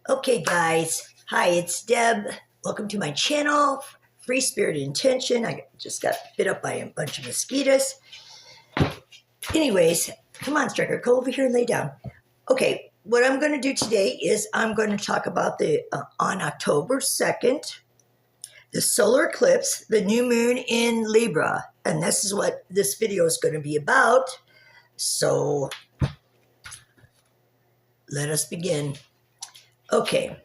Okay, guys. Hi, it's Deb. Welcome to my channel, Free Spirit Intention. I just got bit up by a bunch of mosquitoes. Anyways, come on, Striker, go over here and lay down. Okay, what I'm going to do today is I'm going to talk about on October 2nd, the solar eclipse, the new moon in Libra. And this is what this video is going to be about. So let us begin. Okay.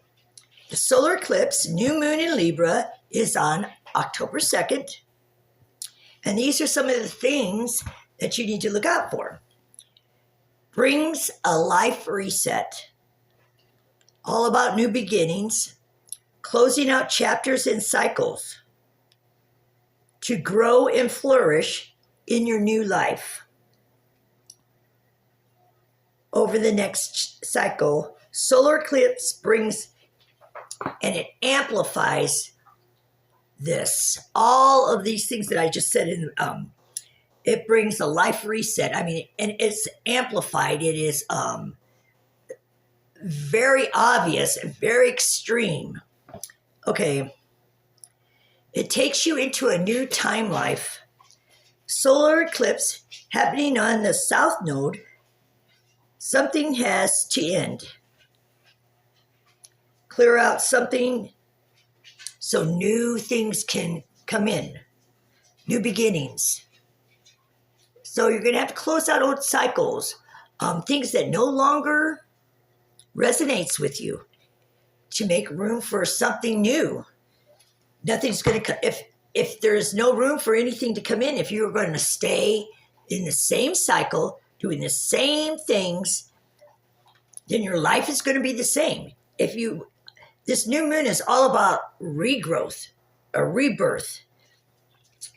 The solar eclipse, new moon in Libra, is on October 2nd. And these are some of the things that you need to look out for. Brings a life reset. All about new beginnings. Closing out chapters and cycles. To grow and flourish in your new life. Over the next cycle, solar eclipse brings and it amplifies all of these things that I just said. It brings a life reset. I mean, and it's amplified. It is very obvious and very extreme. Okay. It takes you into a new time life. Solar eclipse happening on the south node. Something has to end. Clear out something so new things can come in, new beginnings. So you're going to have to close out old cycles, things that no longer resonates with you, to make room for something new. Nothing's going to if there's no room for anything to come in, if you're going to stay in the same cycle, doing the same things, then your life is going to be the same. This new moon is all about regrowth, a rebirth,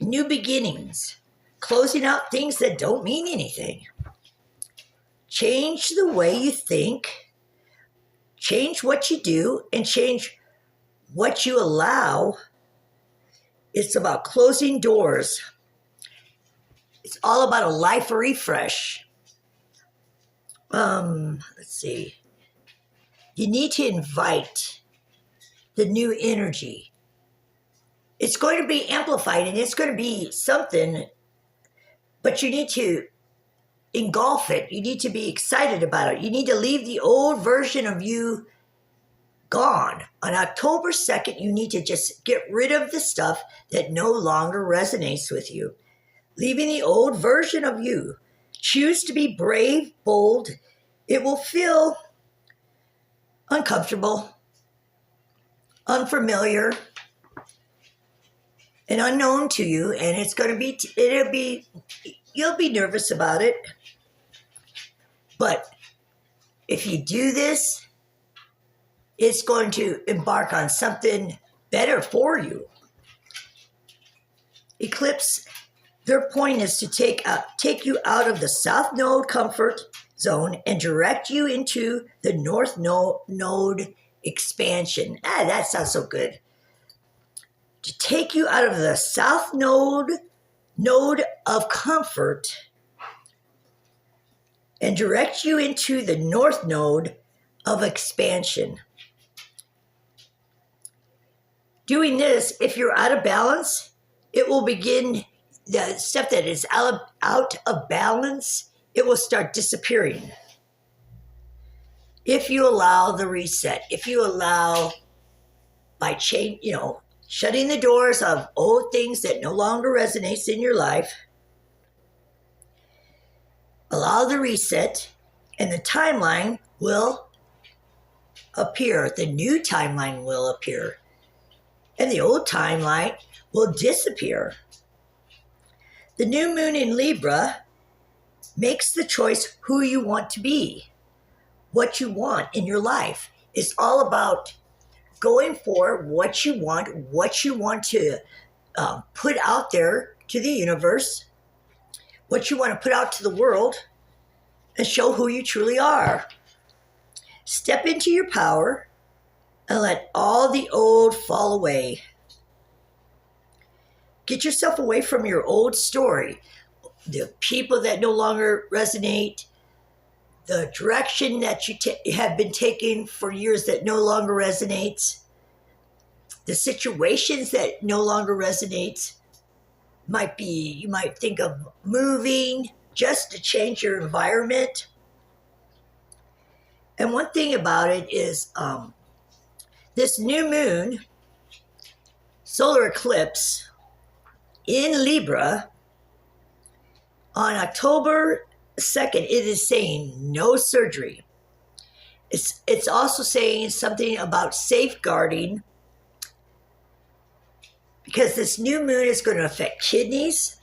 new beginnings, closing out things that don't mean anything. Change the way you think, change what you do, and change what you allow. It's about closing doors. It's all about a life refresh. Let's see. You need to invite the new energy. It's going to be amplified and it's going to be something, but you need to engulf it. You need to be excited about it. You need to leave the old version of you gone. On October 2nd, you need to just get rid of the stuff that no longer resonates with you. Leaving the old version of you. Choose to be brave, bold. It will feel uncomfortable, unfamiliar, and unknown to you, and you'll be nervous about it. But if you do this, it's going to embark on something better for you. Eclipse, their point is to take you out of the south node comfort zone and direct you into the north node expansion. That sounds so good. To take you out of the south node of comfort and direct you into the north node of expansion. Doing this, if you're out of balance, it will begin, the stuff that is out of balance, it will start disappearing. If you allow the reset, if you allow by shutting the doors of old things that no longer resonates in your life, allow the reset, and the timeline will appear. The new timeline will appear, and the old timeline will disappear. The new moon in Libra makes the choice who you want to be, what you want in your life. It's all about going for what you want to put out there to the universe, what you want to put out to the world, and show who you truly are. Step into your power and let all the old fall away. Get yourself away from your old story, the people that no longer resonate, the direction that you have been taking for years that no longer resonates, the situations that no longer resonates. Might be, you might think of moving just to change your environment. And one thing about it is this new moon solar eclipse in Libra on October 2nd, it is saying no surgery. It's also saying something about safeguarding, because this new moon is going to affect kidneys,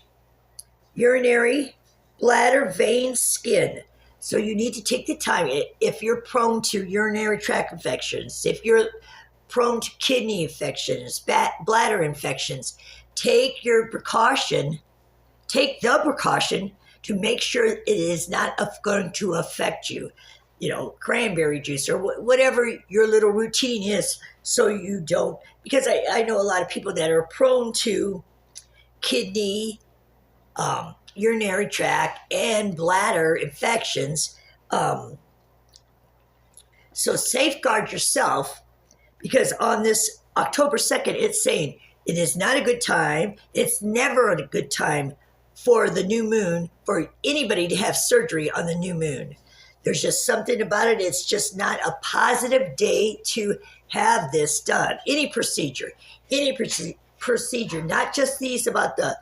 urinary, bladder, veins, skin. So you need to take the time. If you're prone to urinary tract infections, if you're prone to kidney infections, bladder infections, take the precaution to make sure it is not going to affect you. Cranberry juice or whatever your little routine is, so you don't, because I know a lot of people that are prone to kidney, urinary tract, and bladder infections. So safeguard yourself, because on this October 2nd, it's saying it is not a good time. It's never a good time for the new moon, for anybody to have surgery on the new moon. There's just something about it. It's just not a positive day to have this done. Any procedure, not just these about the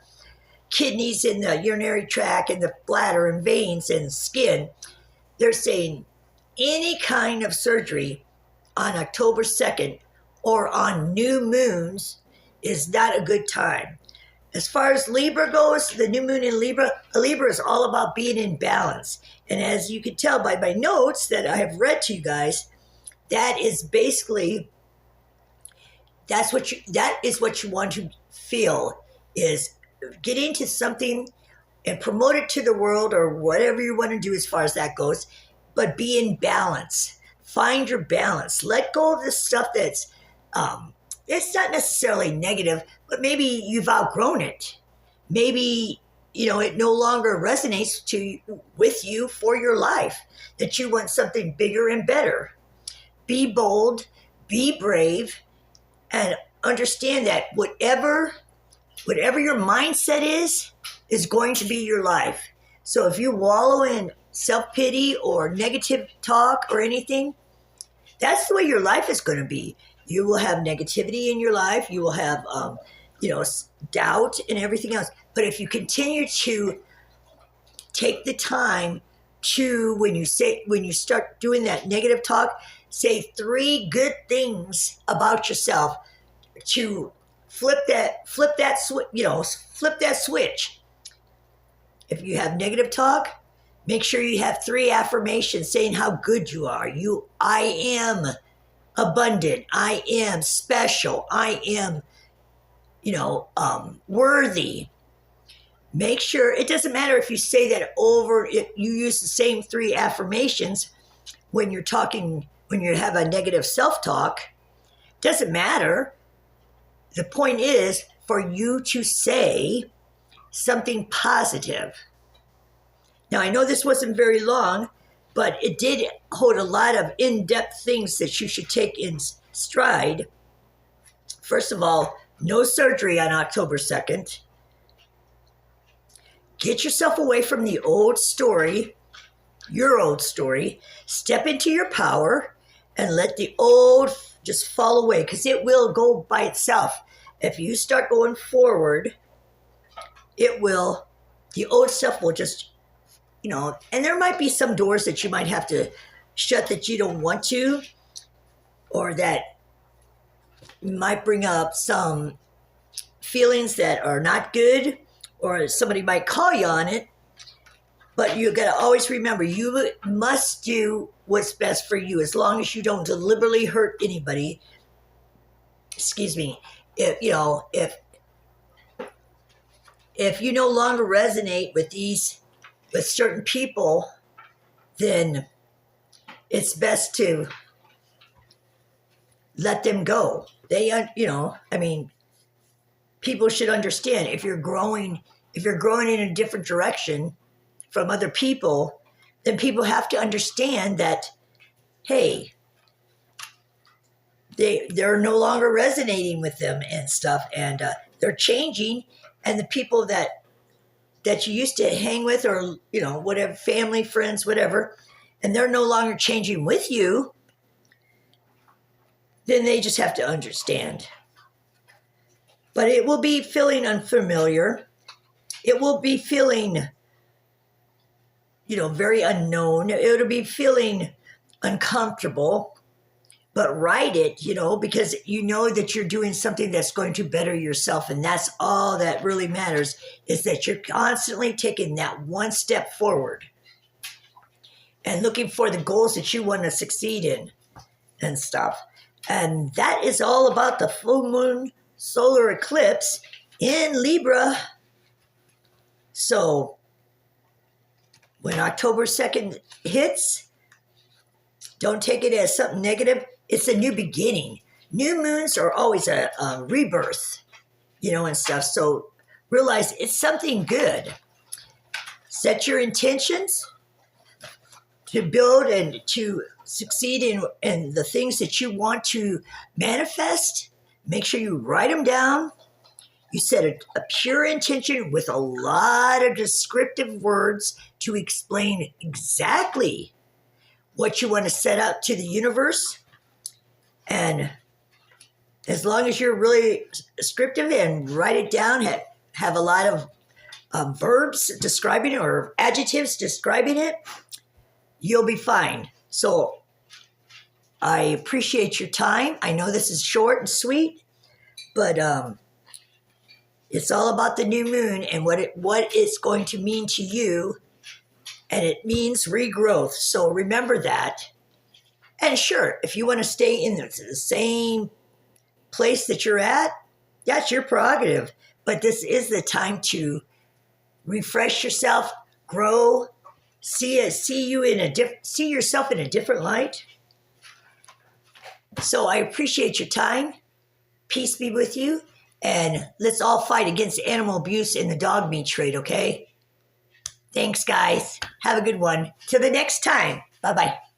kidneys and the urinary tract and the bladder and veins and skin. They're saying any kind of surgery on October 2nd or on new moons is not a good time. As far as Libra goes, the new moon in Libra is all about being in balance. And as you can tell by my notes that I have read to you guys, that is basically, that is what you want to feel, is get into something and promote it to the world, or whatever you want to do as far as that goes, but be in balance. Find your balance. Let go of the stuff that's, it's not necessarily negative, but maybe you've outgrown it. Maybe, it no longer resonates with you for your life, that you want something bigger and better. Be bold, be brave, and understand that whatever your mindset is going to be your life. So if you wallow in self-pity or negative talk or anything, that's the way your life is going to be. You will have negativity in your life. You will have, doubt and everything else. But if you continue to take the time to, when you start doing that negative talk, say 3 good things about yourself to flip that switch. If you have negative talk, make sure you have 3 affirmations saying how good you are. I am abundant. I am special. I am, worthy. Make sure, it doesn't matter if you say that you use the same 3 affirmations when you're talking, when you have a negative self-talk. Doesn't matter. The point is for you to say something positive. Now, I know this wasn't very long, but it did hold a lot of in-depth things that you should take in stride. First of all, no surgery on October 2nd. Get yourself away from the old story, your old story. Step into your power and let the old just fall away, because it will go by itself. If you start going forward, the old stuff will just, and there might be some doors that you might have to shut that you don't want to, or that might bring up some feelings that are not good, or somebody might call you on it. But you got to always remember, you must do what's best for you, as long as you don't deliberately hurt anybody. Excuse me. If you no longer resonate with certain people, then it's best to let them go. People should understand, if you're growing in a different direction from other people, then people have to understand that, hey, they're no longer resonating with them and stuff, and they're changing. And the people that you used to hang with, or whatever, family, friends, whatever, and they're no longer changing with you, then they just have to understand. But it will be feeling unfamiliar. It will be feeling, very unknown. It'll be feeling uncomfortable. But write it, because you know that you're doing something that's going to better yourself. And that's all that really matters, is that you're constantly taking that one step forward and looking for the goals that you want to succeed in and stuff. And that is all about the full moon solar eclipse in Libra. So when October 2nd hits, don't take it as something negative. It's a new beginning. New moons are always a rebirth, and stuff. So realize it's something good. Set your intentions to build and to succeed in the things that you want to manifest. Make sure you write them down. You set a pure intention with a lot of descriptive words to explain exactly what you want to set out to the universe. And as long as you're really descriptive and write it down, have a lot of verbs describing it or adjectives describing it, you'll be fine. So I appreciate your time. I know this is short and sweet, but it's all about the new moon and what it's going to mean to you. And it means regrowth. So remember that. And sure, if you want to stay in the same place that you're at, that's your prerogative. But this is the time to refresh yourself, grow, see yourself in a different light. So I appreciate your time. Peace be with you. And let's all fight against animal abuse in the dog meat trade, okay? Thanks, guys. Have a good one. Till the next time. Bye-bye.